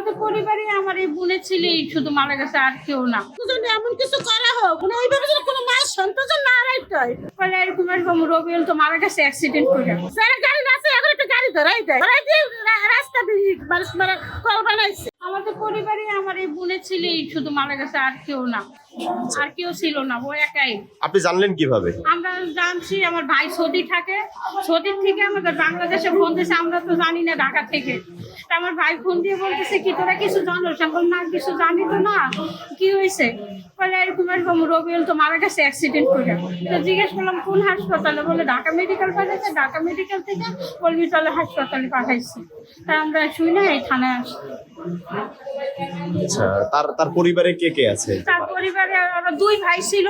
আমাদের পরিবারে আমার এই বোনের ছেলেই শুধু মারা গেছে, আর কেউ না। এমন কিছু করা হোক, মানে এইভাবে যদি কোনো মায়ের সন্তান না হারাইতে এরকম রবিউল তো মারা গেছে অ্যাক্সিডেন্ট করে। যারা গাড়ি আছে এখন একটা গাড়ি ধরাই দেয়, ধরাই দিয়ে রাস্তা দিয়ে মানুষ মারা কল বানাইছে। আমাদের পরিবারে আমার এই বোনের ছেলেই শুধু মারা গেছে, আর কেউ না, আর কেউ ছিল না, ও একাই। আপনি জানলেন কিভাবে? আমরা জানছি আমার ভাই সৌদি থাকে, সৌদি থেকে আমাদের বাংলাদেশে ফোন দিয়েছে, আমরা তো জানি না ঢাকা থেকে। তা আমার ভাই ফোন দিয়ে বলতেছে কি তোরা কিছু জানো? সকল না কিছু জানি তো না, কি হয়েছে? এরকম রবিউল তো মারা গেছে অ্যাক্সিডেন্ট করে। তো জিজ্ঞেস করলাম কোন হাসপাতালে, বলে ঢাকা মেডিকেল পাঠাইছে, ঢাকা মেডিকেল থেকে কলমিতলা হাসপাতালে পাঠাইছি। তা আমরা শুই না এই থানায় আসি। আচ্ছা, তার পরিবারে কে কে আছে? তার পরিবারে আমরা দুই ভাই ছিল,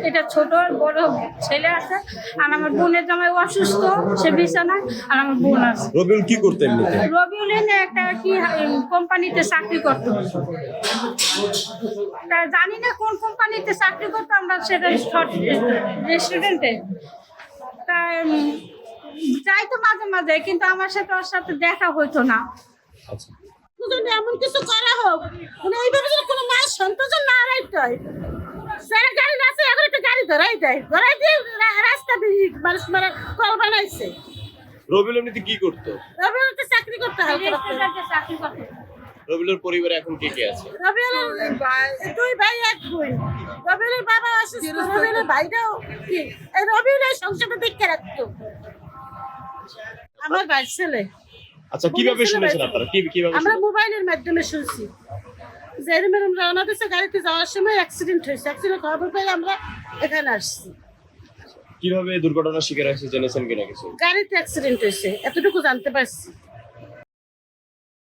এটা ছোট আর বড় ছেলে আছে, আর আমার বোনের জামাই অসুস্থ, সে বিছানায়, আর আমার বোন আছে। রবিউল কি করতে এমনিতে? রবিউল একটা কি কোম্পানিতে চাকরি করতো, তা জানি না কোন কোম্পানিতে চাকরি করতো, আমরা সেটা রেস্টুরেন্টে তা যাইতো মাঝে মাঝে, কিন্তু আমার সাথে ওর সাথে দেখা হইতো না। আচ্ছা, এমন কিছু করা হোক, মানে এইভাবে যদি কোনো মায়ের সন্তান না হারাইতে যারা গাড়ি আছে এখন একটা গাড়ি ধরাই দেয়, ধরাই দিয়ে রাস্তা দিয়ে মানুষ মারা কল বানাইছে। রবিউল এমনিতে কি করতো? রবিউল তো চাকরি করতে হয়। রেস্টুরেন্টে চাকরি করতো। রবিউলের পরিবারে এখন কে কে আছে? রবিউলের দুই ভাই এক বোন। রবিউলের বাবা অসুস্থ, রবিউলের ভাইটাও কি এই রবিউলের সংসারটা দেখে রাখতো। আমার ভাই ছেলে। আচ্ছা, কিভাবে শুনেছেন আপনারা? কিভাবে আমরা মোবাইলের মাধ্যমে শুনছি যে এরকম রওনা দিচ্ছে, গাড়িতে যাওয়ার সময় অ্যাক্সিডেন্ট হয়েছে। অ্যাক্সিডেন্ট খবর পেয়ে আমরা এখানে আসছি। কিভাবে দুর্ঘটনার শিকার হয়েছে জেনেছেন কিনা কিছু? গাড়িতে অ্যাক্সিডেন্ট হয়েছে এতটুকু জানতে পারছি।